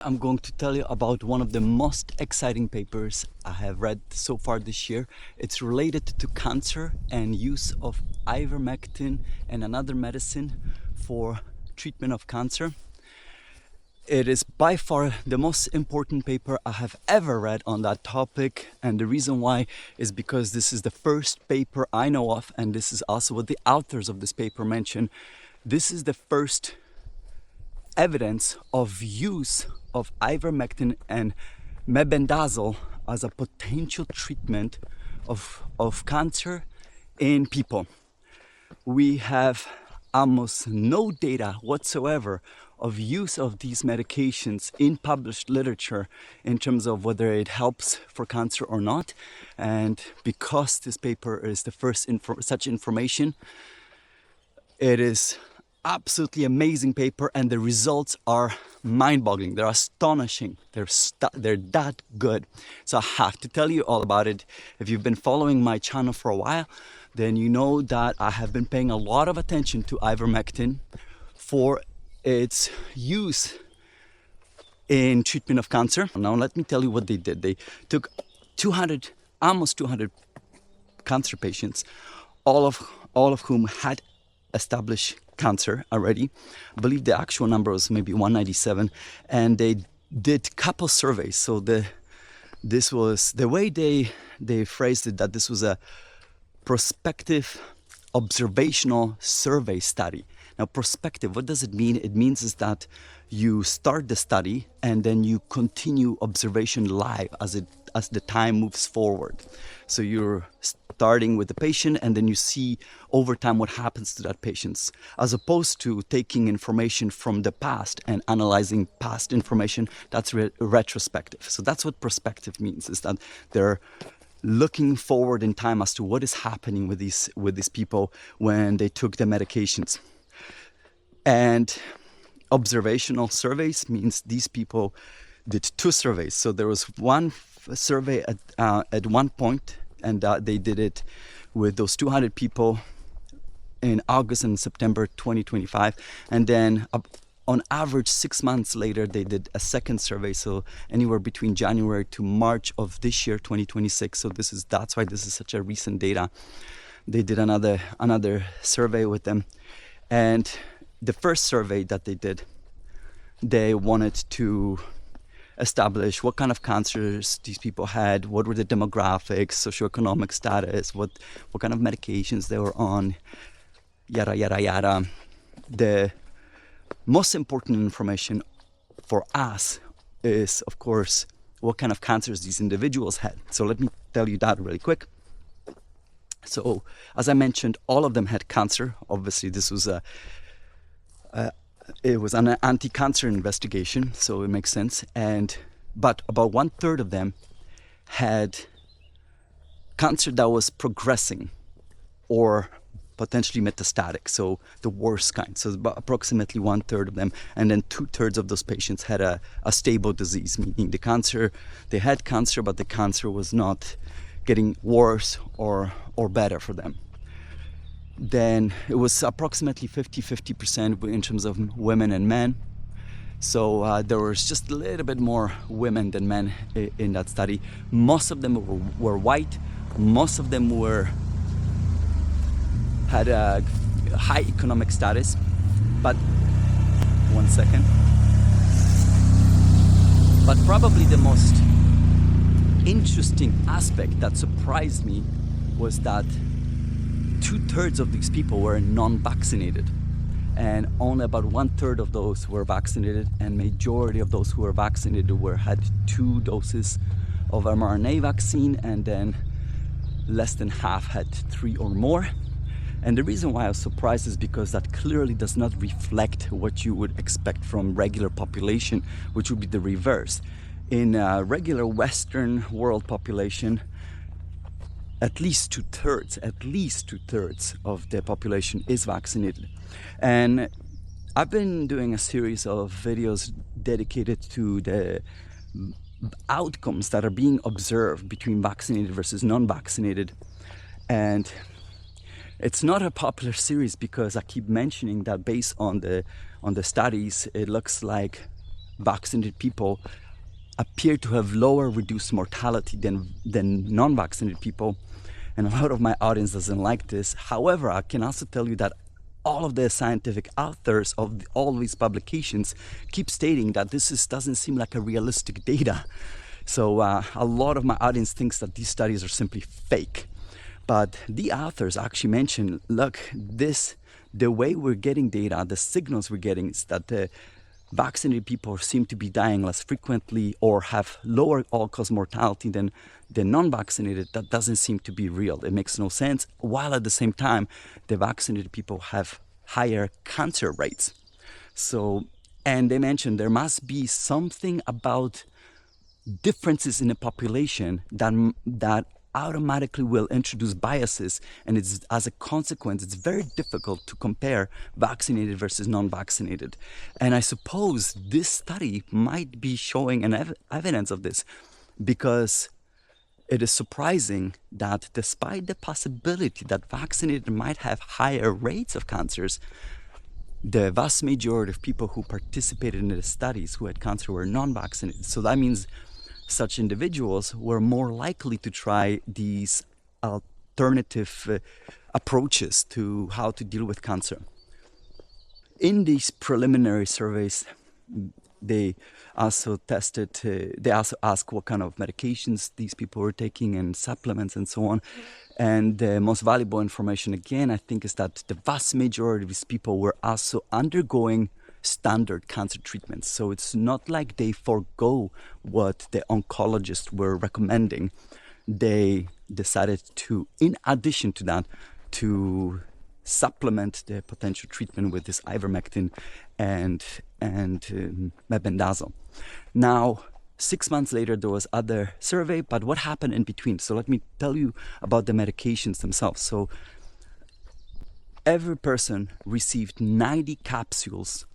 I'm going to tell you about one of the most exciting papers I have read so far this year. It's related to cancer and use of ivermectin and another medicine for treatment of cancer. It is by far the most important paper I have ever read on that topic, and the reason why is because this is the first paper I know of, and this is also what the authors of this paper mention. This is the first evidence of use of ivermectin and mebendazole as a potential treatment of cancer in people. We have almost no data whatsoever of use of these medications in published literature in terms of whether it helps for cancer or not. And because this paper is the first such information, it is absolutely amazing paper, and the results are mind-boggling. They're astonishing. They're that good. So I have to tell you all about it. If you've been following my channel for a while, then you know that I have been paying a lot of attention to ivermectin for its use in treatment of cancer. Now let me tell you what they did. They took almost 200 cancer patients, all of whom had established cancer already. I believe the actual number was maybe 197, and they did couple surveys. So this was the way they phrased it, that this was a prospective observational survey study. Now, prospective, what does it mean? It means is that you start the study and then you continue observation live as the time moves forward. So you're starting with the patient and then you see over time what happens to that patient, as opposed to taking information from the past and analyzing past information. That's retrospective. So that's what prospective means, is that they're looking forward in time as to what is happening with these people when they took the medications. And observational surveys means these people did two surveys. So there was one survey at one point, and they did it with those 200 people in August and September 2025, and then on average 6 months later they did a second survey, so anywhere between January to March of this year, 2026. So that's why this is such a recent data. They did another survey with them, and the first survey that they did, they wanted to establish what kind of cancers these people had, what were the demographics, socioeconomic status, what kind of medications they were on, yada yada yada. The most important information for us is, of course, what kind of cancers these individuals had. So let me tell you that really quick. So as I mentioned, all of them had cancer. Obviously this was it was an anti-cancer investigation, so it makes sense. But about 1/3 of them had cancer that was progressing or potentially metastatic, so the worst kind. So about approximately 1/3 of them, and then 2/3 of those patients had a stable disease, meaning they had cancer, but the cancer was not getting worse or better for them. Then it was approximately 50% in terms of women and men. So there was just a little bit more women than men in that study. Most of them were white. Most of them had a high economic status. But one second. But probably the most interesting aspect that surprised me was that 2/3 of these people were non-vaccinated, and only about 1/3 of those were vaccinated, and majority of those who were vaccinated had 2 doses of mRNA vaccine, and then less than half had 3 or more. And the reason why I was surprised is because that clearly does not reflect what you would expect from regular population, which would be the reverse. In a regular Western world population, at least 2/3 of the population is vaccinated. And I've been doing a series of videos dedicated to the outcomes that are being observed between vaccinated versus non-vaccinated. And it's not a popular series because I keep mentioning that based on the studies, it looks like vaccinated people appear to have lower reduced mortality than non-vaccinated people. And a lot of my audience doesn't like this. However, I can also tell you that all of the scientific authors of all these publications keep stating that doesn't seem like a realistic data. So a lot of my audience thinks that these studies are simply fake. But the authors actually mention, look, the way we're getting data, the signals we're getting is that the vaccinated people seem to be dying less frequently or have lower all-cause mortality than the non-vaccinated. That doesn't seem to be real. It makes no sense, while at the same time, the vaccinated people have higher cancer rates. So, and they mentioned there must be something about differences in the population that automatically will introduce biases, and it's as a consequence it's very difficult to compare vaccinated versus non-vaccinated. And I suppose this study might be showing an evidence of this, because it is surprising that despite the possibility that vaccinated might have higher rates of cancers, the vast majority of people who participated in the studies who had cancer were non-vaccinated. So that means such individuals were more likely to try these alternative approaches to how to deal with cancer. In these preliminary surveys, they also asked what kind of medications these people were taking and supplements and so on. And the most valuable information, again, I think, is that the vast majority of these people were also undergoing standard cancer treatments. So it's not like they forgo what the oncologists were recommending. They decided to, in addition to that, to supplement the potential treatment with this ivermectin and mebendazole. Now, 6 months later, there was other survey, but what happened in between? So let me tell you about the medications themselves. So every person received 90 capsules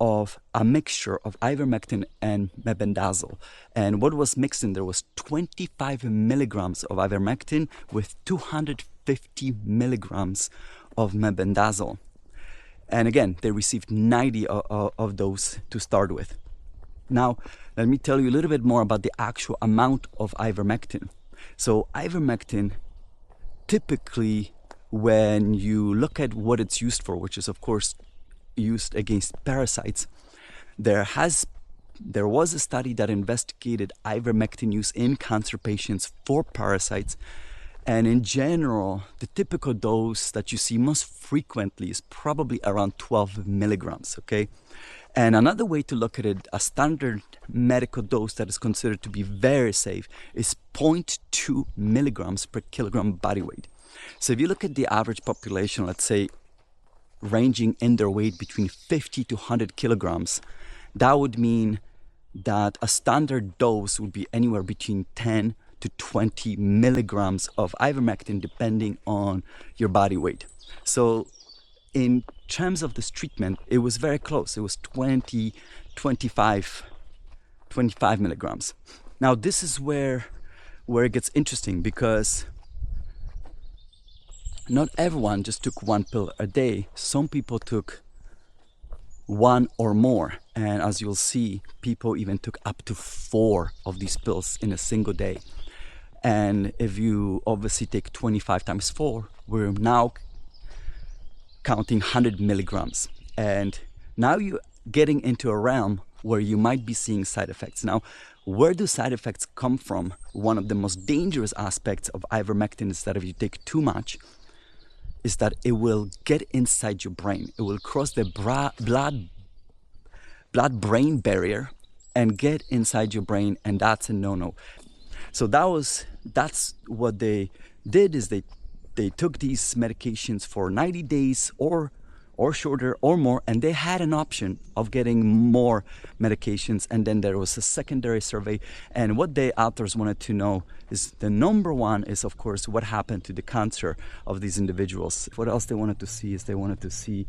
of a mixture of ivermectin and mebendazole. And what was mixed in there was 25 milligrams of ivermectin with 250 milligrams of mebendazole. And again, they received 90 of those to start with. Now, let me tell you a little bit more about the actual amount of ivermectin. So ivermectin, typically when you look at what it's used for, which is of course used against parasites, there was a study that investigated ivermectin use in cancer patients for parasites. And in general, the typical dose that you see most frequently is probably around 12 milligrams, okay? And another way to look at it, a standard medical dose that is considered to be very safe is 0.2 milligrams per kilogram body weight. So if you look at the average population, let's say ranging in their weight between 50 to 100 kilograms, that would mean that a standard dose would be anywhere between 10 to 20 milligrams of ivermectin, depending on your body weight. So in terms of this treatment, it was very close. It was 25 milligrams. Now this is where it gets interesting, because not everyone just took one pill a day. Some people took one or more. And as you'll see, people even took up to 4 of these pills in a single day. And if you obviously take 25 times 4, we're now counting 100 milligrams. And now you're getting into a realm where you might be seeing side effects. Now, where do side effects come from? One of the most dangerous aspects of ivermectin is that if you take too much, is that it will get inside your brain. It will cross the blood-brain barrier and get inside your brain, and that's a no-no. So that's what they did, is they took these medications for 90 days or shorter or more, and they had an option of getting more medications. And then there was a secondary survey, and what the authors wanted to know is, the number one is of course what happened to the cancer of these individuals. What else they wanted to see is they wanted to see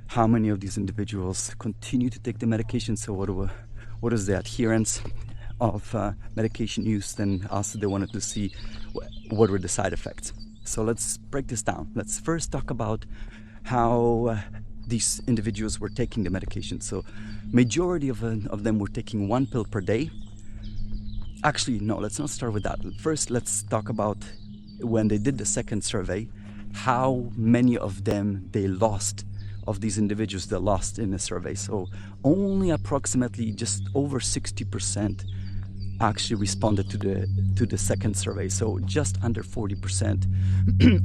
how many of these individuals continue to take the medication. So what is the adherence of medication use? Then also they wanted to see what were the side effects. So let's break this down. Let's first talk about how these individuals were taking the medication. So majority of them were taking 1 pill per day. Actually, no, let's not start with that. First, let's talk about when they did the second survey, how many of them they lost, of these individuals they lost in the survey. So only approximately just over 60% actually responded to the second survey. So just under 40%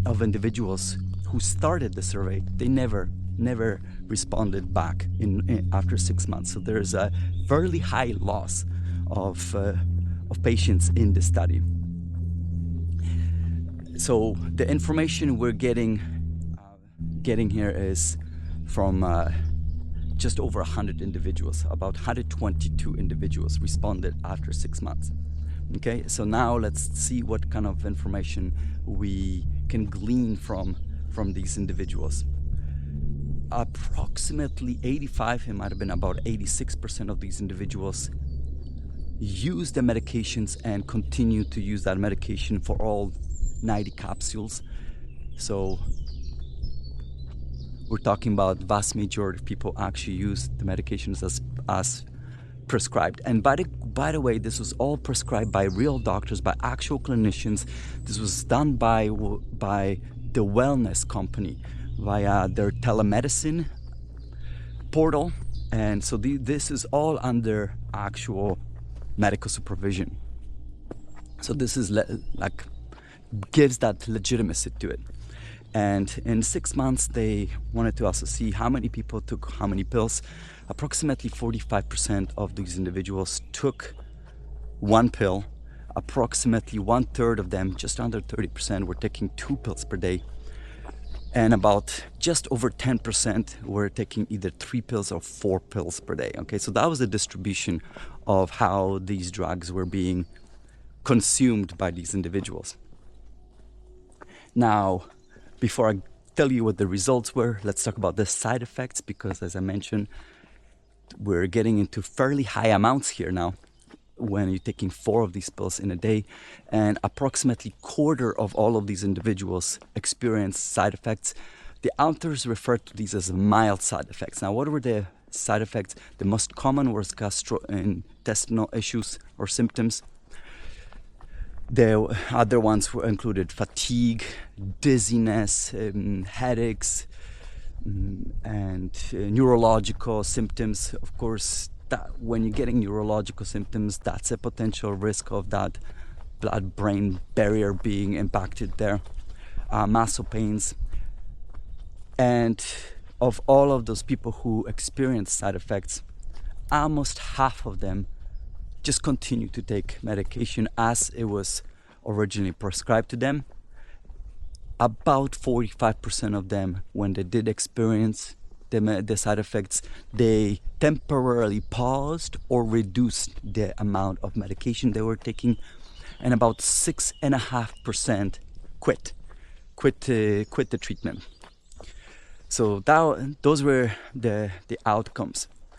of individuals who started the survey, they never responded back after 6 months. So there's a fairly high loss of patients in the study. So the information we're getting here is from just over 100 individuals. About 122 individuals responded after 6 months. Okay, so now let's see what kind of information we can glean from these individuals. Approximately 85, it might have been about 86% of these individuals use the medications and continue to use that medication for all 90 capsules. So we're talking about vast majority of people actually use the medications as prescribed. And by the way, this was all prescribed by real doctors, by actual clinicians. This was done by the wellness company via their telemedicine portal. And so this is all under actual medical supervision. So this is like gives that legitimacy to it. And in 6 months, they wanted to also see how many people took how many pills. Approximately 45% of these individuals took 1 pill. Approximately 1/3 of them, just under 30%, were taking 2 pills per day. And about just over 10% were taking either 3 pills or 4 pills per day. Okay, so that was the distribution of how these drugs were being consumed by these individuals. Now, before I tell you what the results were, let's talk about the side effects, because as I mentioned, we're getting into fairly high amounts here now when you're taking 4 of these pills in a day, and approximately quarter of all of these individuals experience side effects. The authors refer to these as mild side effects. Now, what were the side effects? The most common was gastrointestinal issues or symptoms. The other ones included fatigue, dizziness, headaches, and neurological symptoms. Of course, that when you're getting neurological symptoms, that's a potential risk of that blood-brain barrier being impacted there. Muscle pains. And of all of those people who experience side effects, almost half of them just continue to take medication as it was originally prescribed to them. About 45% of them, when they did experience the side effects, they temporarily paused or reduced the amount of medication they were taking, and about 6.5% quit the treatment. So those were the outcomes.